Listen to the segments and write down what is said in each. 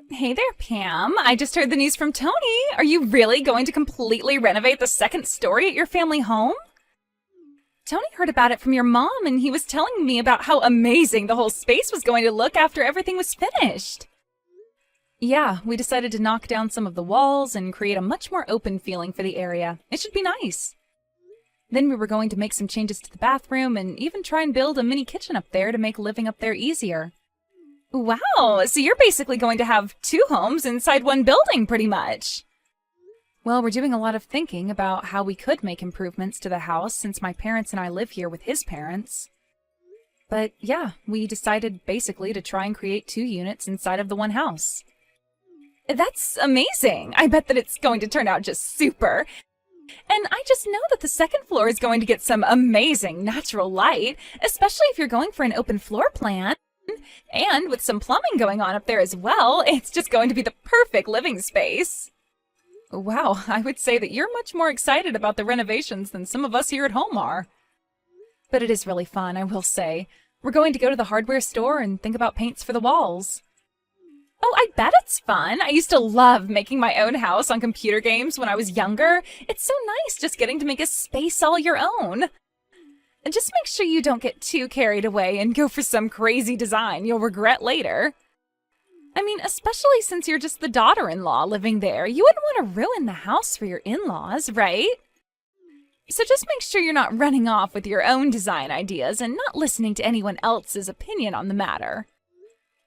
Hey there, Pam. I just heard the news from Tony. Are you really going to completely renovate the second story at your family home? Tony heard about it from your mom, and he was telling me about how amazing the whole space was going to look after everything was finished. Yeah, we decided to knock down some of the walls and create a much more open feeling for the area. It should be nice. Then we were going to make some changes to the bathroom and even try and build a mini kitchen up there to make living up there easier. Wow, so you're basically going to have two homes inside one building, pretty much. Well, we're doing a lot of thinking about how we could make improvements to the house since my parents and I live here with his parents. But yeah, we decided basically to try and create two units inside of the one house. That's amazing. I bet that it's going to turn out just super. And I just know that the second floor is going to get some amazing natural light, especially if you're going for an open floor plan. And with some plumbing going on up there as well, it's just going to be the perfect living space. Wow, I would say that you're much more excited about the renovations than some of us here at home are. But it is really fun, I will say. We're going to go to the hardware store and think about paints for the walls. Oh, I bet it's fun. I used to love making my own house on computer games when I was younger. It's so nice just getting to make a space all your own. And just make sure you don't get too carried away and go for some crazy design you'll regret later. I mean, especially since you're just the daughter-in-law living there, you wouldn't want to ruin the house for your in-laws, right? So just make sure you're not running off with your own design ideas and not listening to anyone else's opinion on the matter.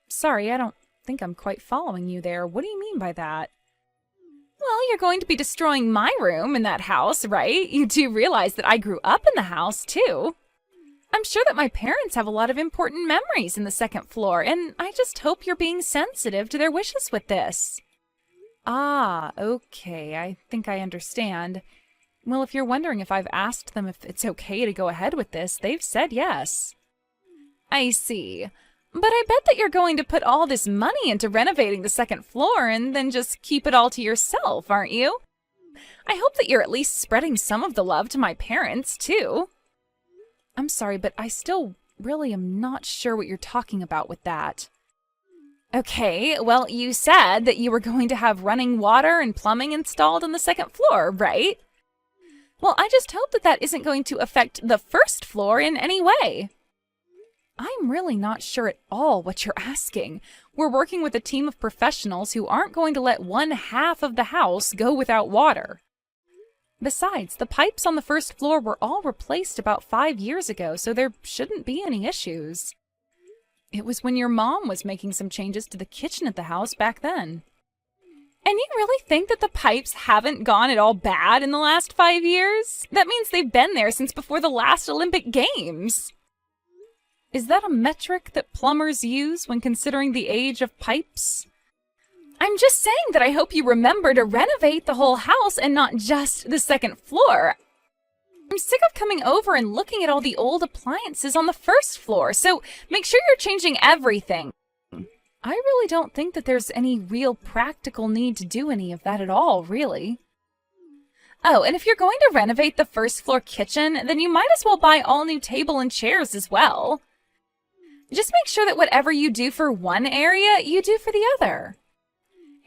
Sorry, I don't think I'm quite following you there. What do you mean by that? Well, you're going to be destroying my room in that house, right? You do realize that I grew up in the house, too. I'm sure that my parents have a lot of important memories in the second floor, and I just hope you're being sensitive to their wishes with this. Ah, okay, I think I understand. Well, if you're wondering if I've asked them if it's okay to go ahead with this, they've said yes. I see. But I bet that you're going to put all this money into renovating the second floor and then just keep it all to yourself, aren't you? I hope that you're at least spreading some of the love to my parents, too. I'm sorry, but I still really am not sure what you're talking about with that. Okay, well, you said that you were going to have running water and plumbing installed on the second floor, right? Well, I just hope that that isn't going to affect the first floor in any way. I'm really not sure at all what you're asking. We're working with a team of professionals who aren't going to let one half of the house go without water. Besides, the pipes on the first floor were all replaced about 5 years ago, so there shouldn't be any issues. It was when your mom was making some changes to the kitchen at the house back then. And you really think that the pipes haven't gone at all bad in the last 5 years? That means they've been there since before the last Olympic Games. Is that a metric that plumbers use when considering the age of pipes? I'm just saying that I hope you remember to renovate the whole house and not just the second floor. I'm sick of coming over and looking at all the old appliances on the first floor, so make sure you're changing everything. I really don't think that there's any real practical need to do any of that at all, really. Oh, and if you're going to renovate the first floor kitchen, then you might as well buy all new table and chairs as well. Just make sure that whatever you do for one area, you do for the other.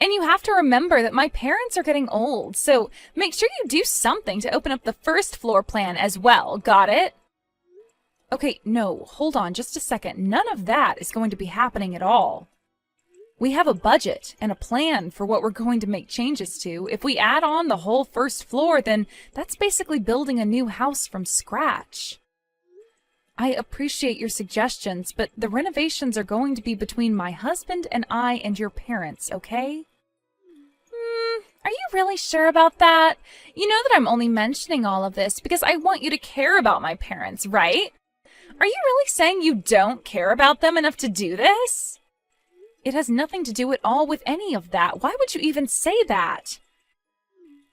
And you have to remember that my parents are getting old, so make sure you do something to open up the first floor plan as well, got it? Okay, no, hold on just a second. None of that is going to be happening at all. We have a budget and a plan for what we're going to make changes to. If we add on the whole first floor, then that's basically building a new house from scratch. I appreciate your suggestions, but the renovations are going to be between my husband and I and your parents, okay? Are you really sure about that? You know that I'm only mentioning all of this because I want you to care about my parents, right? Are you really saying you don't care about them enough to do this? It has nothing to do at all with any of that. Why would you even say that?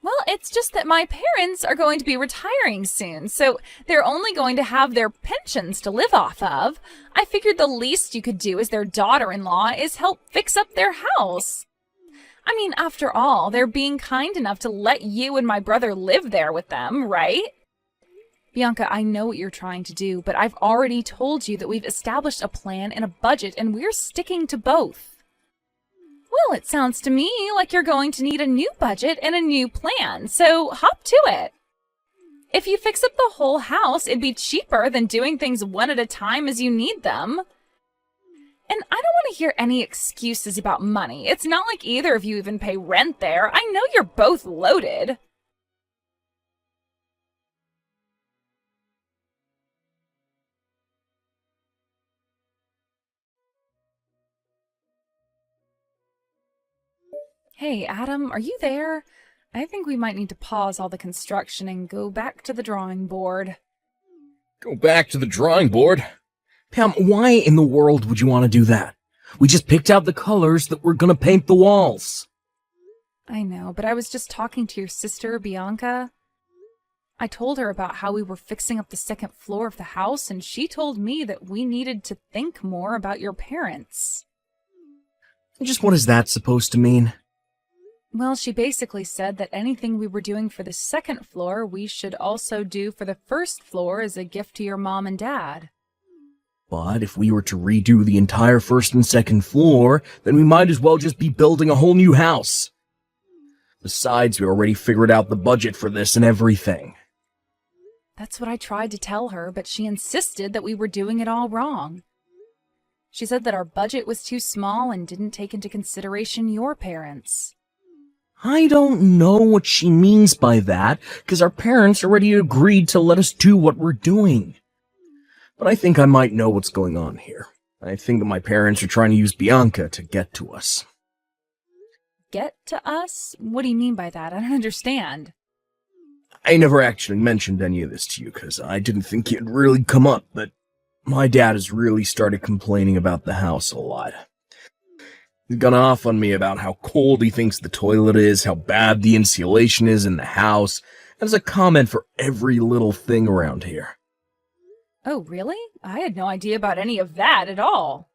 Well, it's just that my parents are going to be retiring soon, so they're only going to have their pensions to live off of. I figured the least you could do as their daughter-in-law is help fix up their house. I mean, after all, they're being kind enough to let you and my brother live there with them, right? Bianca, I know what you're trying to do, but I've already told you that we've established a plan and a budget, and we're sticking to both. Well, it sounds to me like you're going to need a new budget and a new plan, so hop to it. If you fix up the whole house, it'd be cheaper than doing things one at a time as you need them. And I don't want to hear any excuses about money. It's not like either of you even pay rent there. I know you're both loaded. Hey, Adam, are you there? I think we might need to pause all the construction and go back to the drawing board. Go back to the drawing board? Pam, why in the world would you want to do that? We just picked out the colors that we're gonna paint the walls. I know, but I was just talking to your sister, Bianca. I told her about how we were fixing up the second floor of the house, and she told me that we needed to think more about your parents. Just what is that supposed to mean? Well, she basically said that anything we were doing for the second floor, we should also do for the first floor as a gift to your mom and dad. But if we were to redo the entire first and second floor, then we might as well just be building a whole new house. Besides, we already figured out the budget for this and everything. That's what I tried to tell her, but she insisted that we were doing it all wrong. She said that our budget was too small and didn't take into consideration your parents. I don't know what she means by that, because our parents already agreed to let us do what we're doing. But I think I might know what's going on here. I think that my parents are trying to use Bianca to get to us. Get to us? What do you mean by that? I don't understand. I never actually mentioned any of this to you, because I didn't think it'd really come up, but my dad has really started complaining about the house a lot. He's gone off on me about how cold he thinks the toilet is, how bad the insulation is in the house, and has a comment for every little thing around here. Oh, really? I had no idea about any of that at all.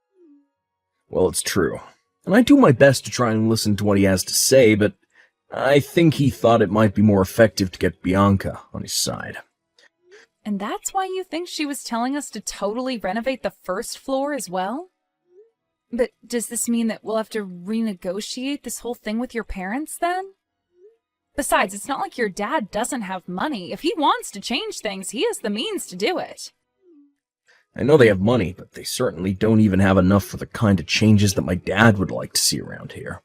Well, it's true, and I do my best to try and listen to what he has to say, but I think he thought it might be more effective to get Bianca on his side. And that's why you think she was telling us to totally renovate the first floor as well? But does this mean that we'll have to renegotiate this whole thing with your parents then? Besides, it's not like your dad doesn't have money. If he wants to change things, he has the means to do it. I know they have money, but they certainly don't even have enough for the kind of changes that my dad would like to see around here.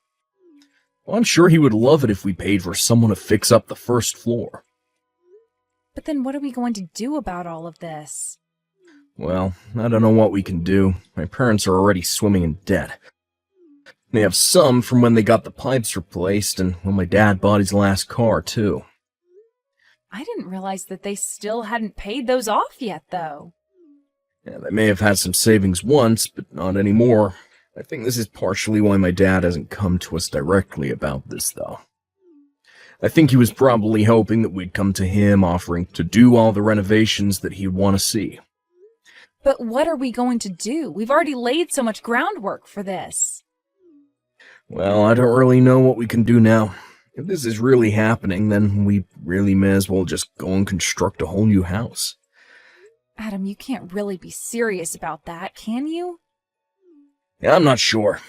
Well, I'm sure he would love it if we paid for someone to fix up the first floor. But then what are we going to do about all of this? Well, I don't know what we can do. My parents are already swimming in debt. They have some from when they got the pipes replaced and when my dad bought his last car, too. I didn't realize that they still hadn't paid those off yet, though. Yeah, they may have had some savings once, but not anymore. I think this is partially why my dad hasn't come to us directly about this, though. I think he was probably hoping that we'd come to him offering to do all the renovations that he'd want to see. But what are we going to do? We've already laid so much groundwork for this. Well, I don't really know what we can do now. If this is really happening, then we really may as well just go and construct a whole new house. Adam, you can't really be serious about that, can you? Yeah, I'm not sure.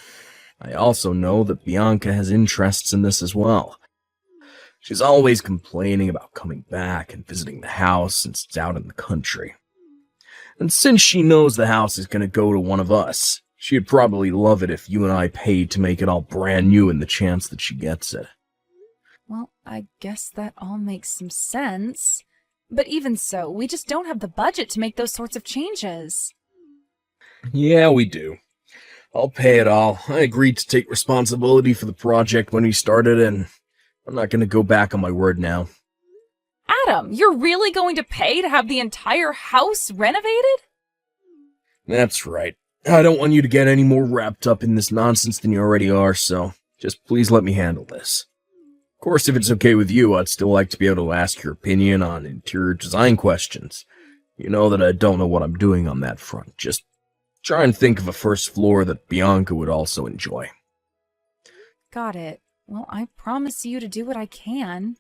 I also know that Bianca has interests in this as well. She's always complaining about coming back and visiting the house since it's out in the country. And since she knows the house is going to go to one of us, she'd probably love it if you and I paid to make it all brand new in the chance that she gets it. Well, I guess that all makes some sense. But even so, we just don't have the budget to make those sorts of changes. Yeah, we do. I'll pay it all. I agreed to take responsibility for the project when we started, and I'm not going to go back on my word now. Adam, you're really going to pay to have the entire house renovated? That's right. I don't want you to get any more wrapped up in this nonsense than you already are, so just please let me handle this. Of course, if it's okay with you, I'd still like to be able to ask your opinion on interior design questions. You know that I don't know what I'm doing on that front. Just try and think of a first floor that Bianca would also enjoy. Got it. Well, I promise you to do what I can.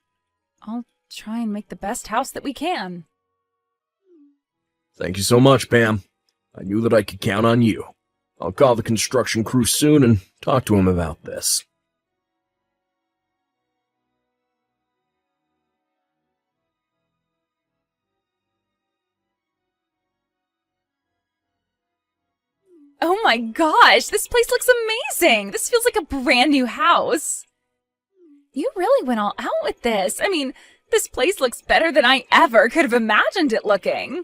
I'll try and make the best house that we can. Thank you so much, Pam. I knew that I could count on you. I'll call the construction crew soon and talk to him about this. Oh my gosh, this place looks amazing! This feels like a brand new house. You really went all out with this. I mean, this place looks better than I ever could have imagined it looking.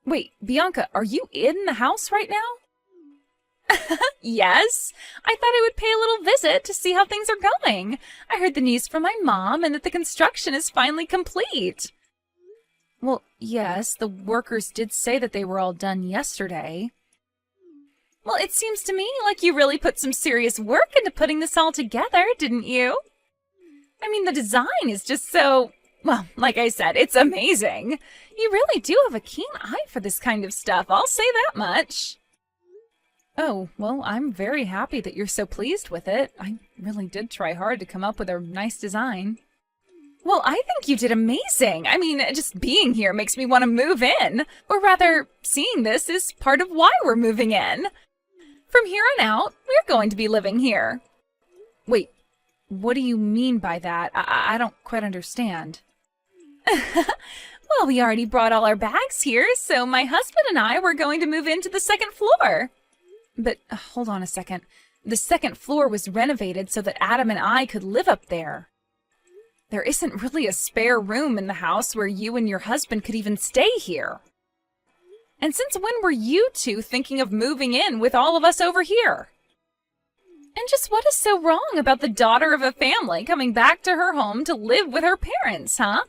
Wait, Bianca, are you in the house right now? Yes. I thought I would pay a little visit to see how things are going. I heard the news from my mom and that the construction is finally complete. Well, yes, the workers did say that they were all done yesterday. Well, it seems to me like you really put some serious work into putting this all together, didn't you? I mean, the design is just so, well, like I said, it's amazing. You really do have a keen eye for this kind of stuff, I'll say that much. Oh, well, I'm very happy that you're so pleased with it. I really did try hard to come up with a nice design. Well, I think you did amazing. I mean, just being here makes me want to move in. Or rather, seeing this is part of why we're moving in. From here on out, we're going to be living here. Wait, what do you mean by that? I don't quite understand. Well, we already brought all our bags here, so my husband and I were going to move into the second floor. But hold on a second. The second floor was renovated so that Adam and I could live up there. There isn't really a spare room in the house where you and your husband could even stay here. And since when were you two thinking of moving in with all of us over here? And just what is so wrong about the daughter of a family coming back to her home to live with her parents, huh?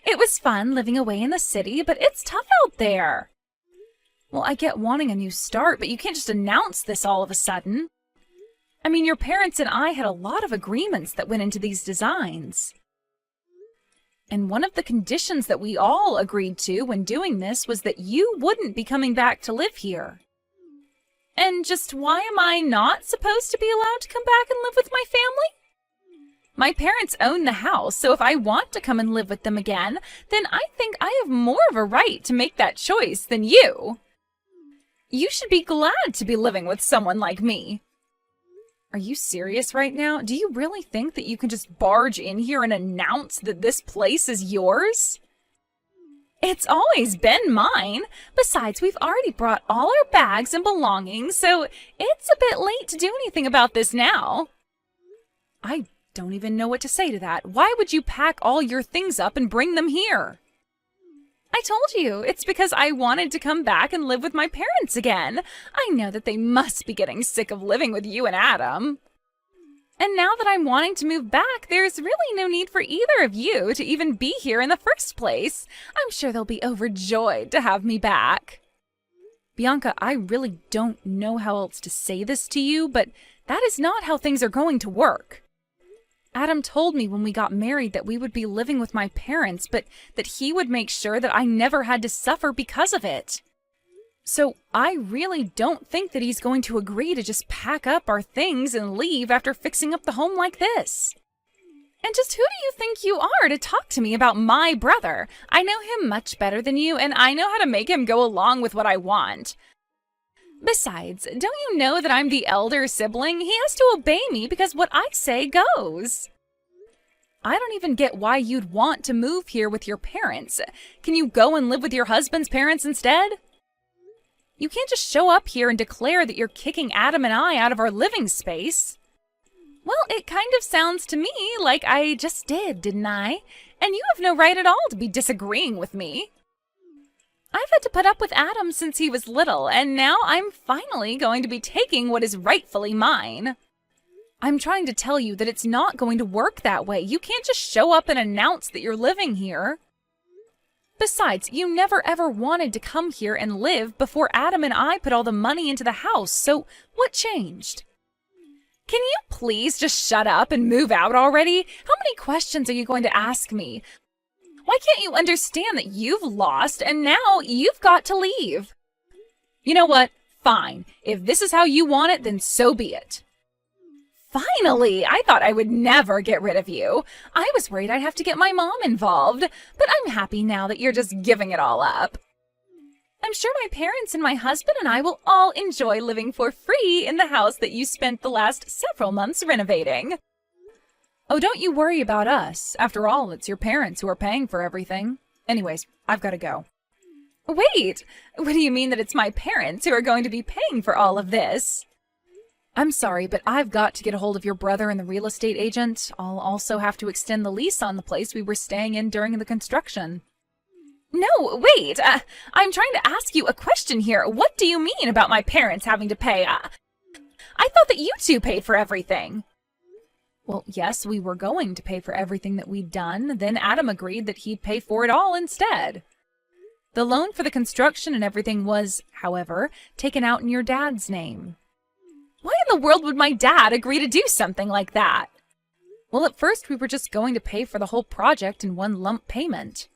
It was fun living away in the city, but it's tough out there. Well, I get wanting a new start, but you can't just announce this all of a sudden. I mean, your parents and I had a lot of agreements that went into these designs. And one of the conditions that we all agreed to when doing this was that you wouldn't be coming back to live here. And just why am I not supposed to be allowed to come back and live with my family? My parents own the house, so if I want to come and live with them again, then I think I have more of a right to make that choice than you. You should be glad to be living with someone like me. Are you serious right now? Do you really think that you can just barge in here and announce that this place is yours? It's always been mine. Besides, we've already brought all our bags and belongings, so it's a bit late to do anything about this now. I don't even know what to say to that. Why would you pack all your things up and bring them here? I told you, it's because I wanted to come back and live with my parents again. I know that they must be getting sick of living with you and Adam. And now that I'm wanting to move back, there's really no need for either of you to even be here in the first place. I'm sure they'll be overjoyed to have me back. Bianca, I really don't know how else to say this to you, but that is not how things are going to work. Adam told me when we got married that we would be living with my parents, but that he would make sure that I never had to suffer because of it. So I really don't think that he's going to agree to just pack up our things and leave after fixing up the home like this. And just who do you think you are to talk to me about my brother? I know him much better than you, and I know how to make him go along with what I want. Besides, don't you know that I'm the elder sibling? He has to obey me because what I say goes. I don't even get why you'd want to move here with your parents. Can you go and live with your husband's parents instead? You can't just show up here and declare that you're kicking Adam and I out of our living space. Well, it kind of sounds to me like I just did, didn't I? And you have no right at all to be disagreeing with me. I've had to put up with Adam since he was little, and now I'm finally going to be taking what is rightfully mine. I'm trying to tell you that it's not going to work that way. You can't just show up and announce that you're living here. Besides, you never ever wanted to come here and live before Adam and I put all the money into the house, so what changed? Can you please just shut up and move out already? How many questions are you going to ask me? Why can't you understand that you've lost and now you've got to leave? You know what? Fine. If this is how you want it, then so be it. Finally! I thought I would never get rid of you. I was worried I'd have to get my mom involved, but I'm happy now that you're just giving it all up. I'm sure my parents and my husband and I will all enjoy living for free in the house that you spent the last several months renovating. Oh, don't you worry about us. After all, it's your parents who are paying for everything. Anyways, I've got to go. Wait, what do you mean that it's my parents who are going to be paying for all of this? I'm sorry, but I've got to get a hold of your brother and the real estate agent. I'll also have to extend the lease on the place we were staying in during the construction. No, wait, I'm trying to ask you a question here. What do you mean about my parents having to pay? I thought that you two paid for everything. Well, yes, we were going to pay for everything that we'd done. Then Adam agreed that he'd pay for it all instead. The loan for the construction and everything was, however, taken out in your dad's name. Why in the world would my dad agree to do something like that? Well, at first we were just going to pay for the whole project in one lump payment.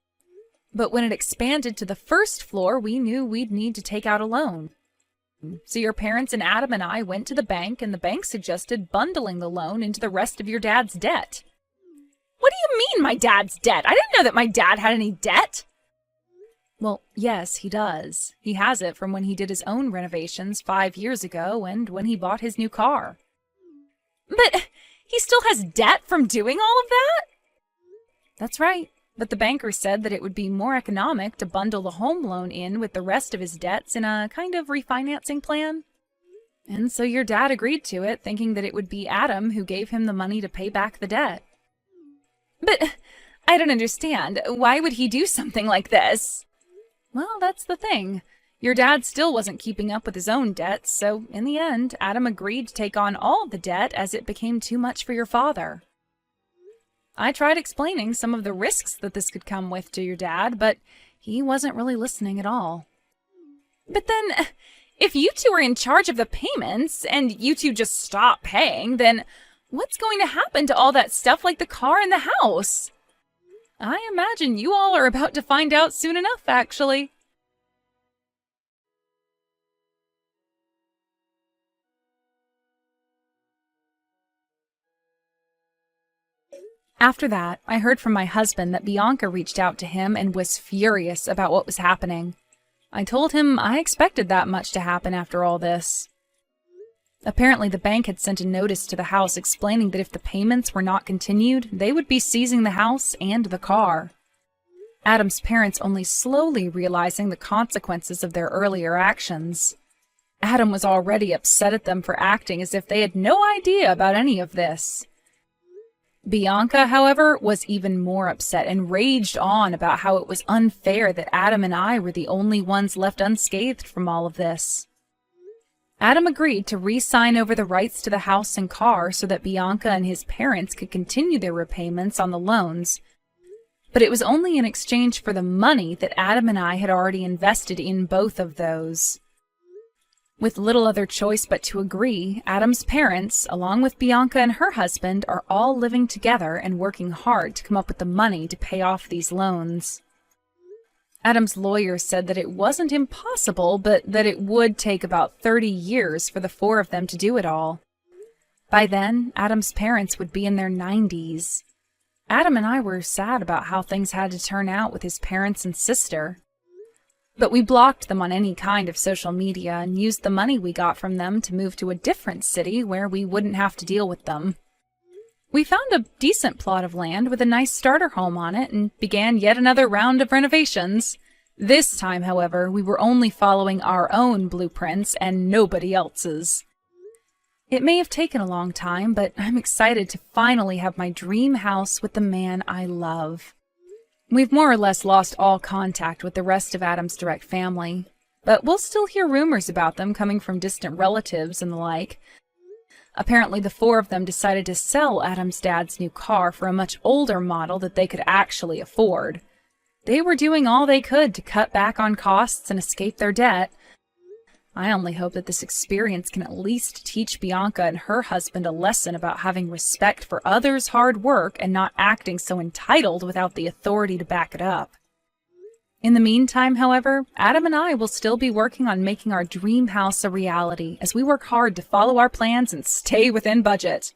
But when it expanded to the first floor, we knew we'd need to take out a loan. So your parents and Adam and I went to the bank, and the bank suggested bundling the loan into the rest of your dad's debt. What do you mean, my dad's debt? I didn't know that my dad had any debt. Well, yes, he does. He has it from when he did his own renovations 5 years ago and when he bought his new car. But he still has debt from doing all of that? That's right. But the banker said that it would be more economic to bundle the home loan in with the rest of his debts in a kind of refinancing plan. And so your dad agreed to it, thinking that it would be Adam who gave him the money to pay back the debt. But I don't understand. Why would he do something like this? Well, that's the thing. Your dad still wasn't keeping up with his own debts, so in the end, Adam agreed to take on all the debt as it became too much for your father. I tried explaining some of the risks that this could come with to your dad, but he wasn't really listening at all. But then, if you two are in charge of the payments, and you two just stop paying, then what's going to happen to all that stuff like the car and the house? I imagine you all are about to find out soon enough, actually. After that, I heard from my husband that Bianca reached out to him and was furious about what was happening. I told him I expected that much to happen after all this. Apparently, the bank had sent a notice to the house explaining that if the payments were not continued, they would be seizing the house and the car. Adam's parents only slowly realizing the consequences of their earlier actions. Adam was already upset at them for acting as if they had no idea about any of this. Bianca, however, was even more upset and raged on about how it was unfair that Adam and I were the only ones left unscathed from all of this. Adam agreed to re-sign over the rights to the house and car so that Bianca and his parents could continue their repayments on the loans, but it was only in exchange for the money that Adam and I had already invested in both of those. With little other choice but to agree, Adam's parents, along with Bianca and her husband, are all living together and working hard to come up with the money to pay off these loans. Adam's lawyer said that it wasn't impossible, but that it would take about 30 years for the four of them to do it all. By then, Adam's parents would be in their 90s. Adam and I were sad about how things had to turn out with his parents and sister. But we blocked them on any kind of social media and used the money we got from them to move to a different city where we wouldn't have to deal with them. We found a decent plot of land with a nice starter home on it and began yet another round of renovations. This time, however, we were only following our own blueprints and nobody else's. It may have taken a long time, but I'm excited to finally have my dream house with the man I love. We've more or less lost all contact with the rest of Adam's direct family, but we'll still hear rumors about them coming from distant relatives and the like. Apparently, the four of them decided to sell Adam's dad's new car for a much older model that they could actually afford. They were doing all they could to cut back on costs and escape their debt. I only hope that this experience can at least teach Bianca and her husband a lesson about having respect for others' hard work and not acting so entitled without the authority to back it up. In the meantime, however, Adam and I will still be working on making our dream house a reality as we work hard to follow our plans and stay within budget.